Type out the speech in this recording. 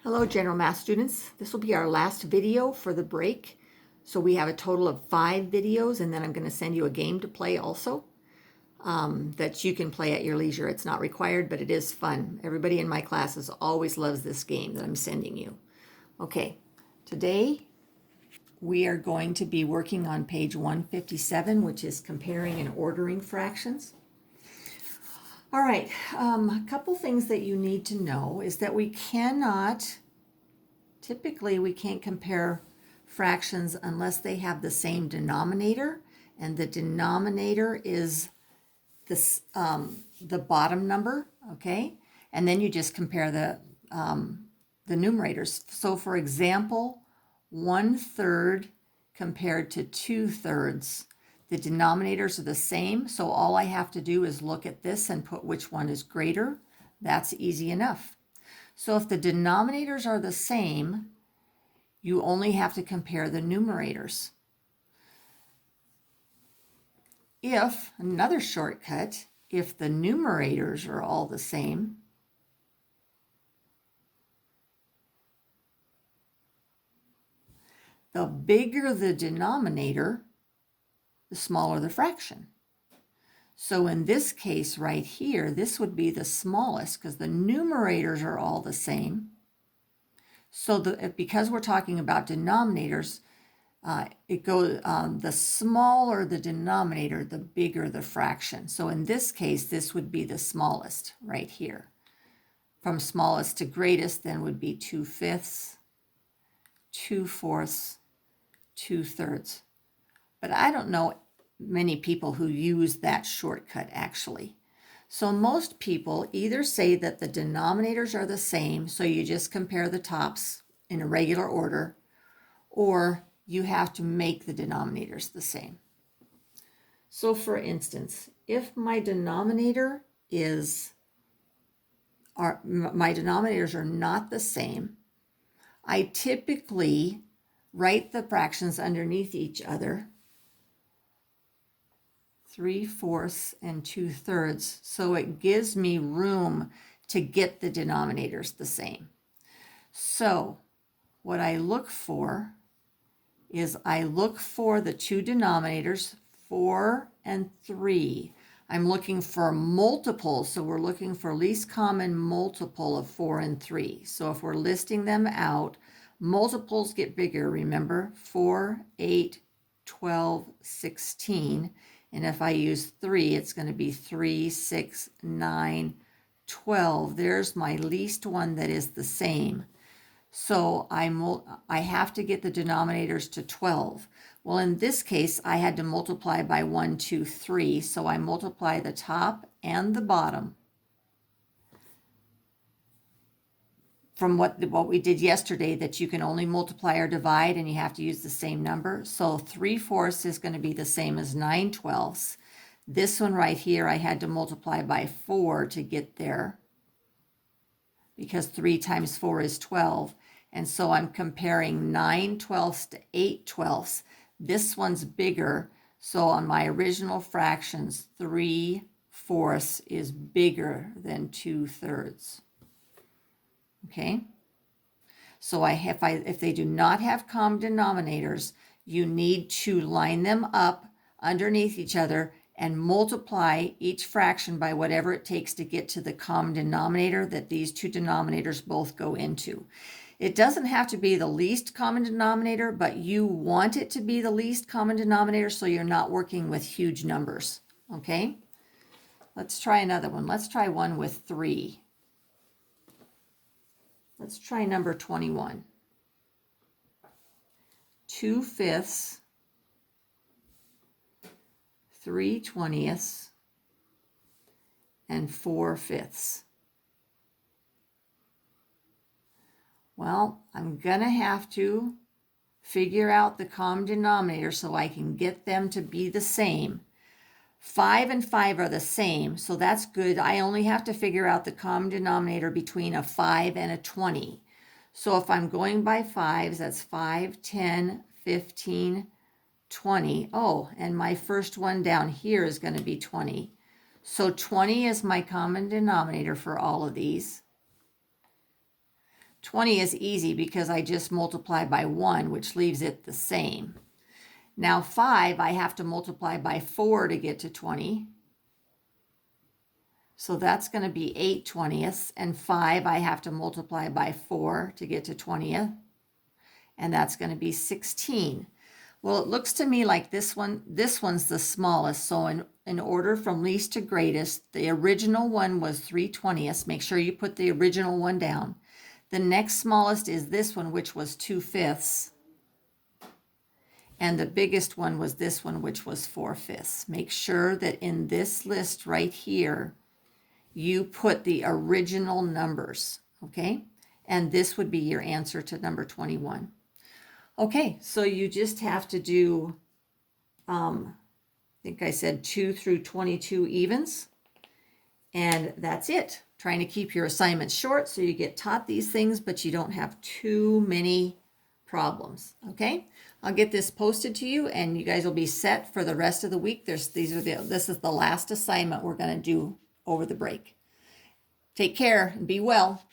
Hello, General Math students. This will be our last video for the break. So we have a total of 5 videos, and then I'm going to send you a game to play also that you can play at your leisure. It's not required, but it is fun. Everybody in my classes always loves this game that I'm sending you. Okay, today we are going to be working on page 157, which is comparing and ordering fractions. All right, a couple things that you need to know is that typically we can't compare fractions unless they have the same denominator, and the denominator is the bottom number, okay? And then you just compare the numerators. So for example, 1/3 compared to 2/3. The denominators are the same, so all I have to do is look at this and put which one is greater. That's easy enough. So if the denominators are the same, you only have to compare the numerators. Another shortcut, if the numerators are all the same, the bigger the denominator, the smaller the fraction. So in this case right here, this would be the smallest because the numerators are all the same. So because we're talking about denominators, the smaller the denominator, the bigger the fraction. So in this case, this would be the smallest right here. From smallest to greatest then would be 2/5, 2/4, 2/3. But I don't know many people who use that shortcut actually. So most people either say that the denominators are the same, so you just compare the tops in a regular order, or you have to make the denominators the same. So for instance, if my denominators are not the same, I typically write the fractions underneath each other, 3/4 and 2/3, so it gives me room to get the denominators the same. So what I look for is the two denominators, 4 and 3. I'm looking for multiples, so we're looking for least common multiple of 4 and 3. So if we're listing them out, multiples get bigger, remember? 4, 8, 12, 16. And if I use 3, it's going to be 3, 6, 9, 12. There's my least one that is the same. So I have to get the denominators to 12. Well, in this case, I had to multiply by 1, 2, 3. So I multiply the top and the bottom from what we did yesterday, that you can only multiply or divide and you have to use the same number. So 3/4 is going to be the same as 9/12. This one right here, I had to multiply by 4 to get there because 3 times 4 is 12. And so I'm comparing 9/12 to 8/12. This one's bigger. So on my original fractions, 3/4 is bigger than 2/3. Okay, so if they do not have common denominators, you need to line them up underneath each other and multiply each fraction by whatever it takes to get to the common denominator that these two denominators both go into. It doesn't have to be the least common denominator, but you want it to be the least common denominator so you're not working with huge numbers. Okay, let's try another one. Let's try one with 3. Let's try number 21. 2/5, 3/20, and 4/5. Well, I'm gonna have to figure out the common denominator so I can get them to be the same. 5 and 5 are the same, so that's good. I only have to figure out the common denominator between a 5 and a 20. So if I'm going by 5s, that's 5, 10, 15, 20. Oh, and my first one down here is going to be 20. So 20 is my common denominator for all of these. 20 is easy because I just multiply by 1, which leaves it the same. Now 5, I have to multiply by 4 to get to 20. So that's going to be 8 20ths. And 5, I have to multiply by 4 to get to 20th. And that's going to be 16. Well, it looks to me like this one's the smallest. So in order from least to greatest, the original one was 3 20ths. Make sure you put the original one down. The next smallest is this one, which was 2/5. And the biggest one was this one, which was 4/5. Make sure that in this list right here, you put the original numbers, okay? And this would be your answer to number 21. Okay, so you just have to do, I think I said 2 through 22 evens. And that's it. Trying to keep your assignments short so you get taught these things, but you don't have too many problems, okay? I'll get this posted to you, and you guys will be set for the rest of the week. This is the last assignment we're going to do over the break. Take care and be well.